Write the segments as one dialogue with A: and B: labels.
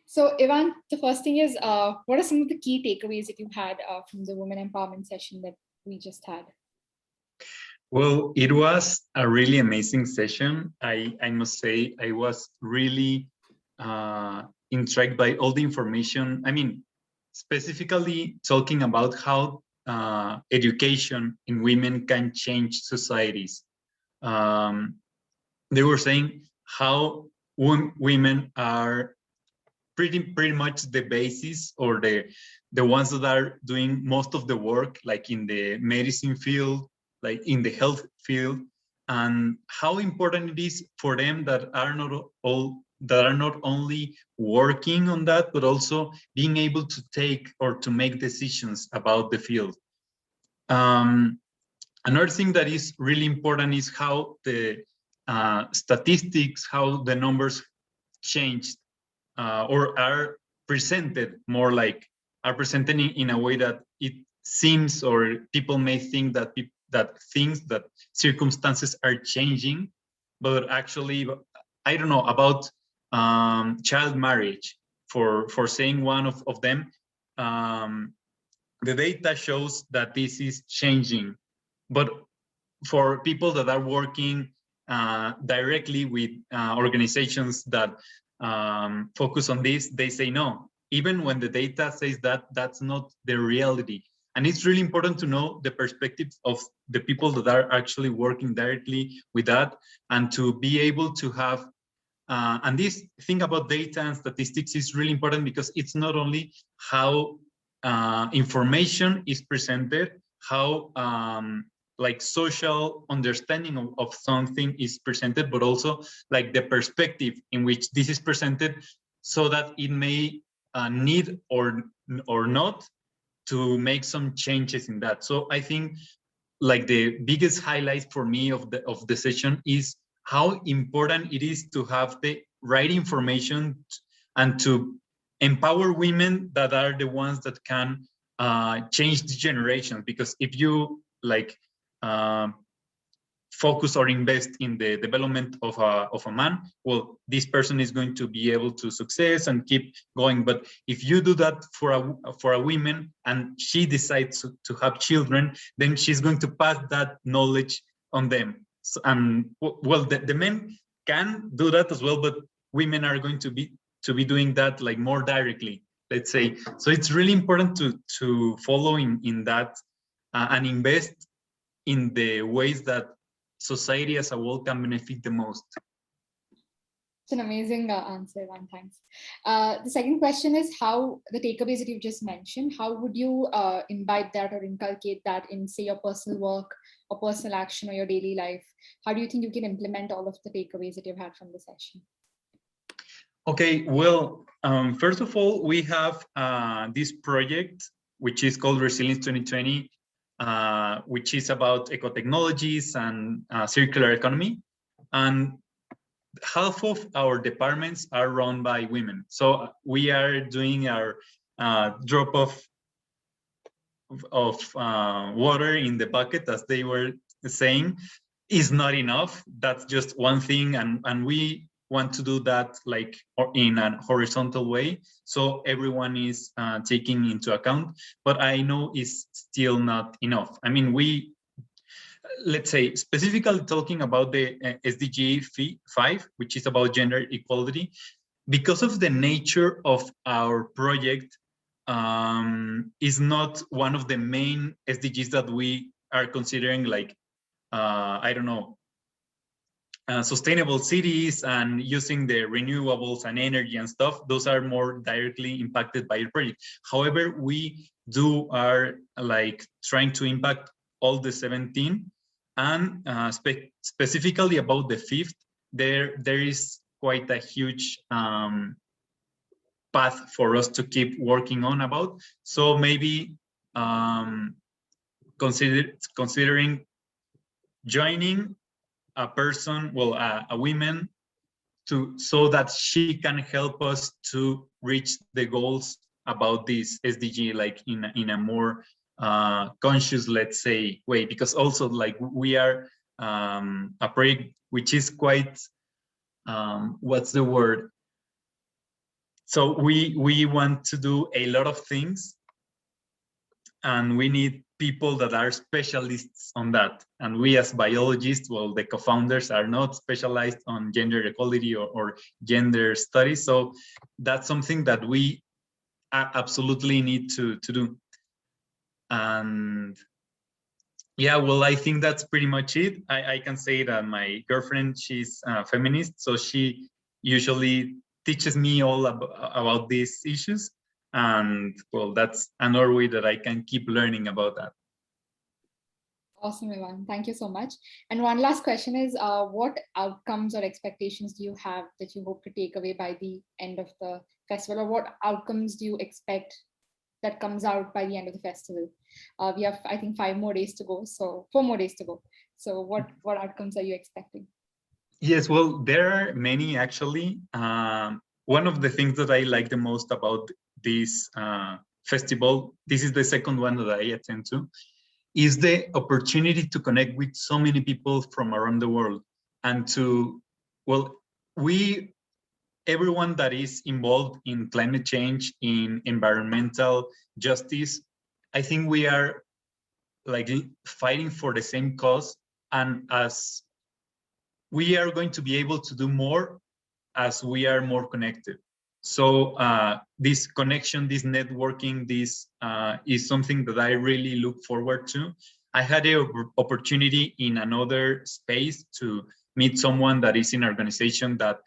A: So, Ivan, the first thing is, what are some of the key takeaways that you had from the women empowerment session that we just had?
B: Well, it was a really amazing session. I must say, I was really intrigued by all the information. I mean, specifically talking about how education in women can change societies. They were saying how women are pretty much the basis, or the ones that are doing most of the work, like in the medicine field, like in the health field, and how important it is for them that are not only working on that, but also being able to take or to make decisions about the field. Another thing that is really important is how the statistics, how the numbers changed or are presented more, like are presented in a way that it seems, or people may think that that circumstances are changing, but actually, I don't know about child marriage. For saying one of them, the data shows that this is changing, but for people that are working directly with organizations that focus on this, they say no. Even when the data says that, that's not the reality. And it's really important to know the perspective of the people that are actually working directly with that, and to be able to have, and this thing about data and statistics is really important, because it's not only how information is presented, how like social understanding of something is presented, but also like the perspective in which this is presented, so that it may need or not to make some changes in that. So I think like the biggest highlight for me of the session is how important it is to have the right information and to empower women that are the ones that can change the generation. Because if you like focus or invest in the development of a man, well, this person is going to be able to success and keep going. But if you do that for a woman and she decides to have children, then she's going to pass that knowledge on them. So, well, the men can do that as well, but women are going to be doing that like more directly, let's say. So it's really important to follow in that and invest in the ways that society as a whole can benefit the most.
A: It's an amazing answer, Ivan. Thanks. The second question is how the takeaways that you've just mentioned, how would you imbibe that or inculcate that in, say, your personal work or personal action or your daily life? How do you think you can implement all of the takeaways that you've had from the session?
B: Okay, well, first of all, we have this project, which is called Resilience 2020, which is about eco-technologies and circular economy. And half of our departments are run by women. So we are doing our drop of water in the bucket, as they were saying, is not enough. That's just one thing. And we want to do that like in a horizontal way, so everyone is taking into account. But I know it's still not enough. I mean, let's say specifically talking about the SDG 5, which is about gender equality, because of the nature of our project, is not one of the main SDGs that we are considering, like I don't know, sustainable cities and using the renewables and energy and stuff. Those are more directly impacted by your project. However, we are like trying to impact all the 17, and specifically about the 5th, there is quite a huge path for us to keep working on about. So maybe considering joining a person, well, a woman, so that she can help us to reach the goals about this SDG, like in a more conscious, let's say, way. Because also, like, we are a project which is quite what's the word? So we want to do a lot of things, and we need people that are specialists on that. And we as biologists, well, the co-founders are not specialized on gender equality or gender studies. So that's something that we absolutely need to do. And yeah, well, I think that's pretty much it. I can say that my girlfriend, she's a feminist, so she usually teaches me all about these issues. And well, that's another way that I can keep learning about that.
A: Awesome, Ivan. Thank you so much. And one last question is, what outcomes or expectations do you have that you hope to take away by the end of the festival? Or what outcomes do you expect that comes out by the end of the festival? We have, I think, 5 more days to go. So 4 more days to go. So what outcomes are you expecting?
B: Yes, well, there are many actually. One of the things that I like the most about this festival, this is the second one that I attend to, is the opportunity to connect with so many people from around the world, and to, well, everyone that is involved in climate change, in environmental justice, I think we are like fighting for the same cause, and as we are going to be able to do more as we are more connected. So this connection, this networking, this is something that I really look forward to. I had an opportunity in another space to meet someone that is in an organization that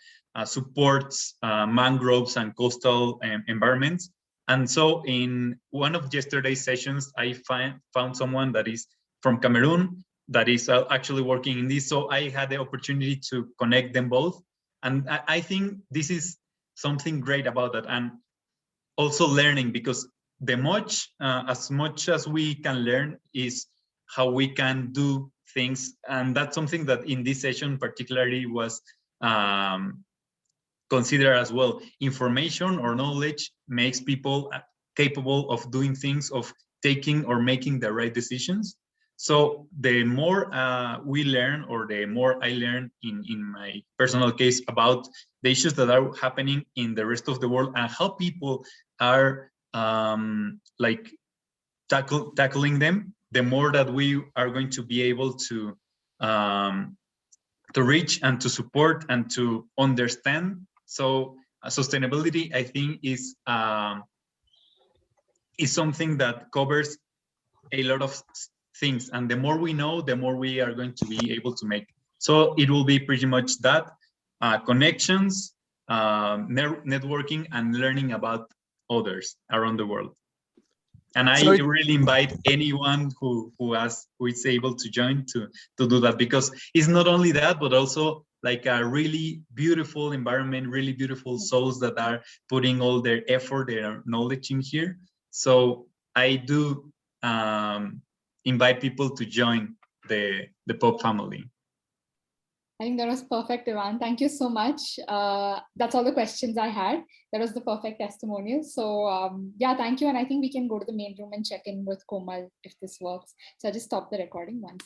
B: supports mangroves and coastal environments. And so in one of yesterday's sessions, I found someone that is from Cameroon that is actually working in this. So I had the opportunity to connect them both. And I think this is something great about that. And also learning, because as much as we can learn is how we can do things. And that's something that in this session particularly was considered as well. Information or knowledge makes people capable of doing things, of taking or making the right decisions. So the more we learn, or the more I learn in my personal case about the issues that are happening in the rest of the world and how people are like tackling them, the more that we are going to be able to reach and to support and to understand. So sustainability, I think, is something that covers a lot of things, and the more we know, the more we are going to be able to make. So it will be pretty much that, connections, networking, and learning about others around the world. And I really invite anyone who is able to join to do that, because it's not only that, but also like a really beautiful environment, really beautiful souls that are putting all their effort, their knowledge in here. So I do invite people to join the Pop family.
A: I think that was perfect, Ivan. Thank you so much. That's all the questions I had. That was the perfect testimonial. So yeah, thank you. And I think we can go to the main room and check in with Komal if this works. So I just stop the recording once.